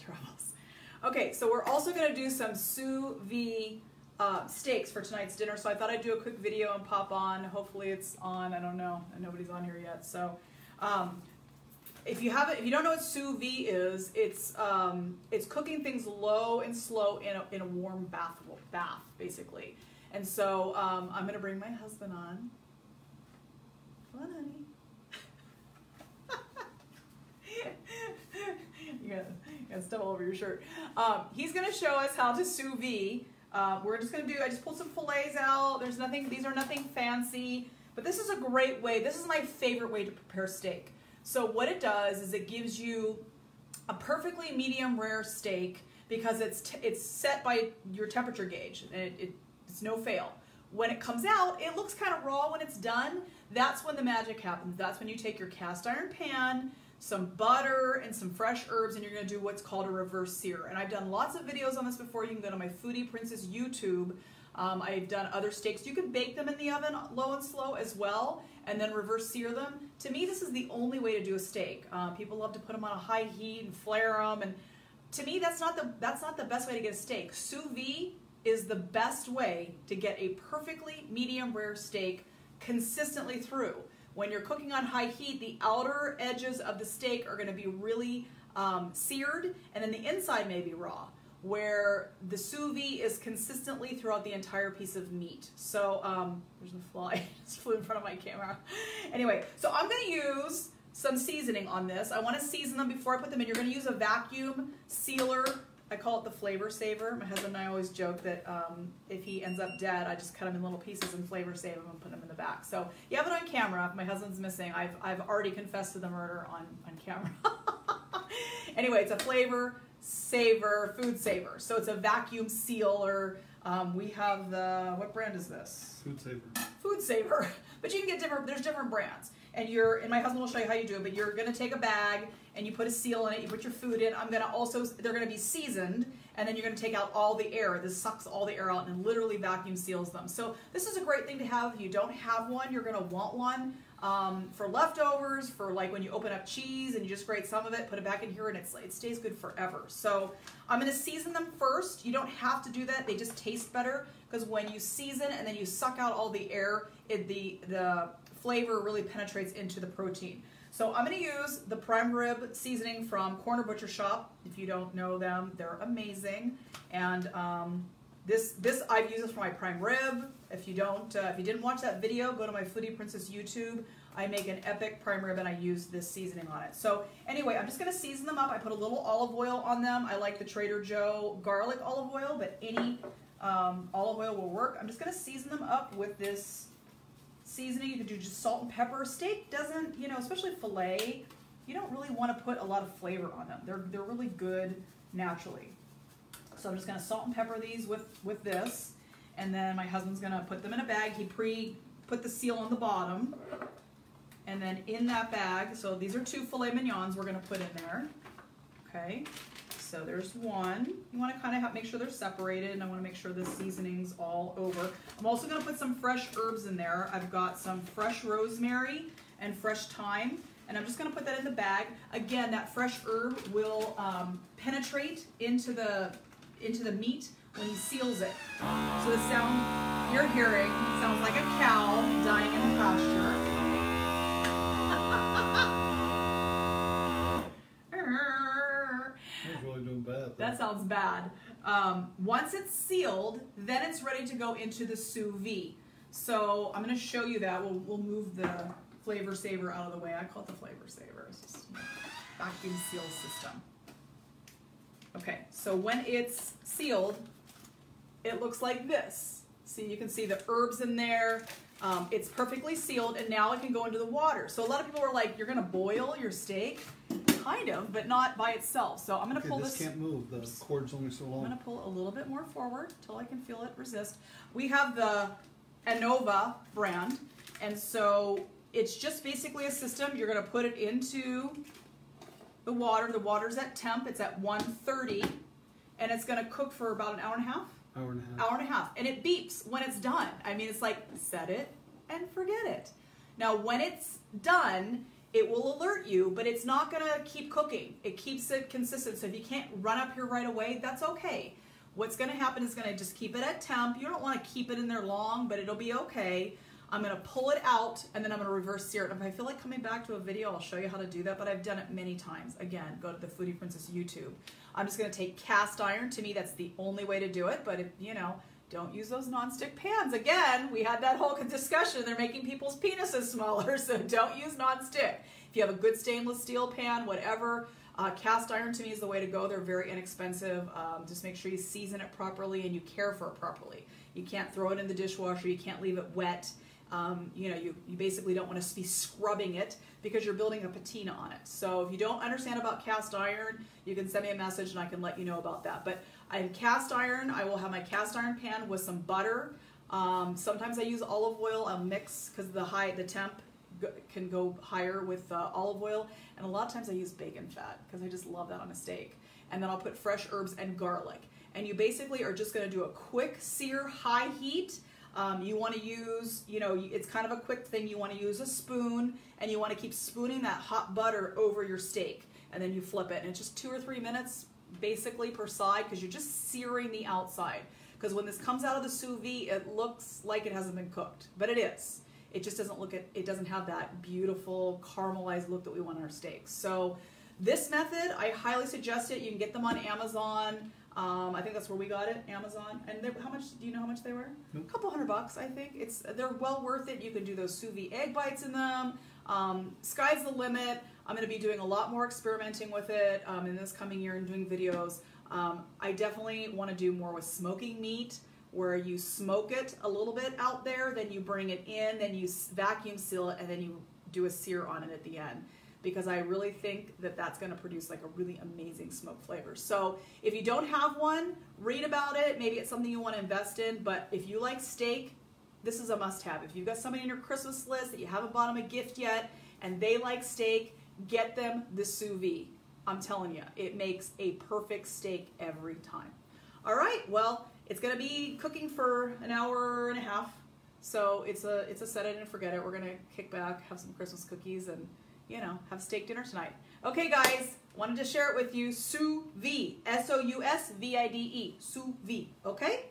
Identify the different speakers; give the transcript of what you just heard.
Speaker 1: travels. Okay, so we're also going to do some sous vide steaks for tonight's dinner. So I thought I'd do a quick video and pop on. Hopefully it's on. I don't know. Nobody's on here yet. So if you don't know what sous vide is, it's cooking things low and slow in a warm bath basically. And so I'm going to bring my husband on. Come on, honey. You gotta step all over your shirt. He's gonna show us how to sous vide. We're just gonna I just pulled some fillets out. These are nothing fancy, but this is a great way. This is my favorite way to prepare steak. So what it does is it gives you a perfectly medium rare steak because it's set by your temperature gauge, and it's no fail. When it comes out, it looks kind of raw when it's done. That's when the magic happens. That's when you take your cast iron pan, some butter, and some fresh herbs, and you're going to do what's called a reverse sear. And I've done lots of videos on this before. You can go to my Foodie Princess YouTube. I've done other steaks. You can bake them in the oven low and slow as well, and then reverse sear them. To me, this is the only way to do a steak. People love to put them on a high heat and flare them, and to me, that's not the best way to get a steak. Sous vide is the best way to get a perfectly medium rare steak consistently through. When you're cooking on high heat, the outer edges of the steak are going to be really seared, and then the inside may be raw, where the sous vide is consistently throughout the entire piece of meat. So there's a fly. It's flew in front of my camera. Anyway, so I'm going to use some seasoning on this. I want to season them before I put them in. You're going to use a vacuum sealer. I call it the flavor saver. My husband and I always joke that if he ends up dead, I just cut him in little pieces and flavor save him and put him in the back. So you have it on camera. If my husband's missing, I've already confessed to the murder on camera. Anyway, it's a flavor saver, food saver. So it's a vacuum sealer. We have what brand is this?
Speaker 2: Food saver. Food
Speaker 1: saver. But you can get there's different brands. And my husband will show you how you do it, but you're gonna take a bag and you put a seal in it, you put your food in. They're gonna be seasoned, and then you're gonna take out all the air. This sucks all the air out and literally vacuum seals them. So this is a great thing to have. If you don't have one, you're gonna want one for leftovers, for like when you open up cheese and you just grate some of it, put it back in here, and it stays good forever. So I'm gonna season them first. You don't have to do that, they just taste better, because when you season and then you suck out all the air, the flavor really penetrates into the protein. So I'm going to use the prime rib seasoning from Corner Butcher Shop. If you don't know them, they're amazing. And this I've used this for my prime rib. If you didn't watch that video, go to my Foodie Princess YouTube. I make an epic prime rib and I use this seasoning on it. So anyway, I'm just going to season them up. I put a little olive oil on them. I like the Trader Joe garlic olive oil, but any olive oil will work. I'm just going to season them up with this seasoning. You could do just salt and pepper. Steak doesn't, especially filet, you don't really want to put a lot of flavor on them. They're really good naturally. So I'm just going to salt and pepper these with this, and then my husband's going to put them in a bag. He put the seal on the bottom, and then in that bag, so these are 2 filet mignons we're going to put in there. Okay, so there's one. You want to kind of make sure they're separated, and I want to make sure the seasoning's all over. I'm also going to put some fresh herbs in there. I've got some fresh rosemary and fresh thyme, and I'm just going to put that in the bag. Again, that fresh herb will penetrate into the meat when he seals it. So the sound you're hearing sounds like a cow dying in the pasture. That sounds bad. Once it's sealed, then it's ready to go into the sous vide. So I'm going to show you that. We'll move the flavor saver out of the way. I call it the flavor saver. It's just a vacuum seal system. Okay, so when it's sealed, it looks like this. See, you can see the herbs in there. It's perfectly sealed, and now it can go into the water. So a lot of people are like, you're going to boil your steak? Kind of, but not by itself. So I'm going to pull this.
Speaker 2: This can't move. The cord's only so long.
Speaker 1: I'm going to pull a little bit more forward until I can feel it resist. We have the Anova brand, and so it's just basically a system. You're going to put it into the water. The water's at temp. It's at 130, and it's going to cook for about an hour and a half.
Speaker 2: Hour and a half.
Speaker 1: Hour and a half. And it beeps when it's done. I mean, it's like, set it and forget it. Now, when it's done, it will alert you, but it's not going to keep cooking. It keeps it consistent. So if you can't run up here right away, that's okay. What's going to happen is going to just keep it at temp. You don't want to keep it in there long, but it'll be okay. I'm going to pull it out, and then I'm going to reverse sear it. If I feel like coming back to a video, I'll show you how to do that, but I've done it many times. Again, go to the Foodie Princess YouTube. I'm just going to take cast iron. To me, that's the only way to do it, but if, you know, don't use those nonstick pans. Again, we had that whole discussion. They're making people's penises smaller, so don't use nonstick. If you have a good stainless steel pan, whatever, cast iron to me is the way to go. They're very inexpensive. Just make sure you season it properly and you care for it properly. You can't throw it in the dishwasher. You can't leave it wet. You know, you basically don't want to be scrubbing it because you're building a patina on it. So if you don't understand about cast iron, you can send me a message and I can let you know about that. But in cast iron, I will have my cast iron pan with some butter. Sometimes I use olive oil. I'll mix because the temp can go higher with olive oil. And a lot of times I use bacon fat because I just love that on a steak. And then I'll put fresh herbs and garlic. And you basically are just going to do a quick sear, high heat. You want to use, you know, it's kind of a quick thing. You want to use a spoon and you want to keep spooning that hot butter over your steak. And then you flip it. And it's just 2 or 3 minutes basically per side because you're just searing the outside. Because when this comes out of the sous vide, it looks like it hasn't been cooked, but it is. It just doesn't look, it doesn't have that beautiful caramelized look that we want on our steaks. So this method, I highly suggest it. You can get them on Amazon. I think that's where we got it, Amazon. And how much? Do you know how much they were?
Speaker 2: Nope.
Speaker 1: A couple $100, I think. They're well worth it. You can do those sous vide egg bites in them. Sky's the limit. I'm going to be doing a lot more experimenting with it in this coming year and doing videos. I definitely want to do more with smoking meat, where you smoke it a little bit out there, then you bring it in, then you vacuum seal it, and then you do a sear on it at the end. Because I really think that that's going to produce like a really amazing smoke flavor. So if you don't have one, read about it. Maybe it's something you want to invest in. But if you like steak, this is a must-have. If you've got somebody in your Christmas list that you haven't bought them a gift yet and they like steak, get them the sous vide. I'm telling you, it makes a perfect steak every time. All right, well, it's going to be cooking for an hour and a half. So it's a set it and forget it. We're going to kick back, have some Christmas cookies, and you know, have steak dinner tonight. Okay, guys, wanted to share it with you. Sous vide, S-O-U-S-V-I-D-E, sous vide, okay?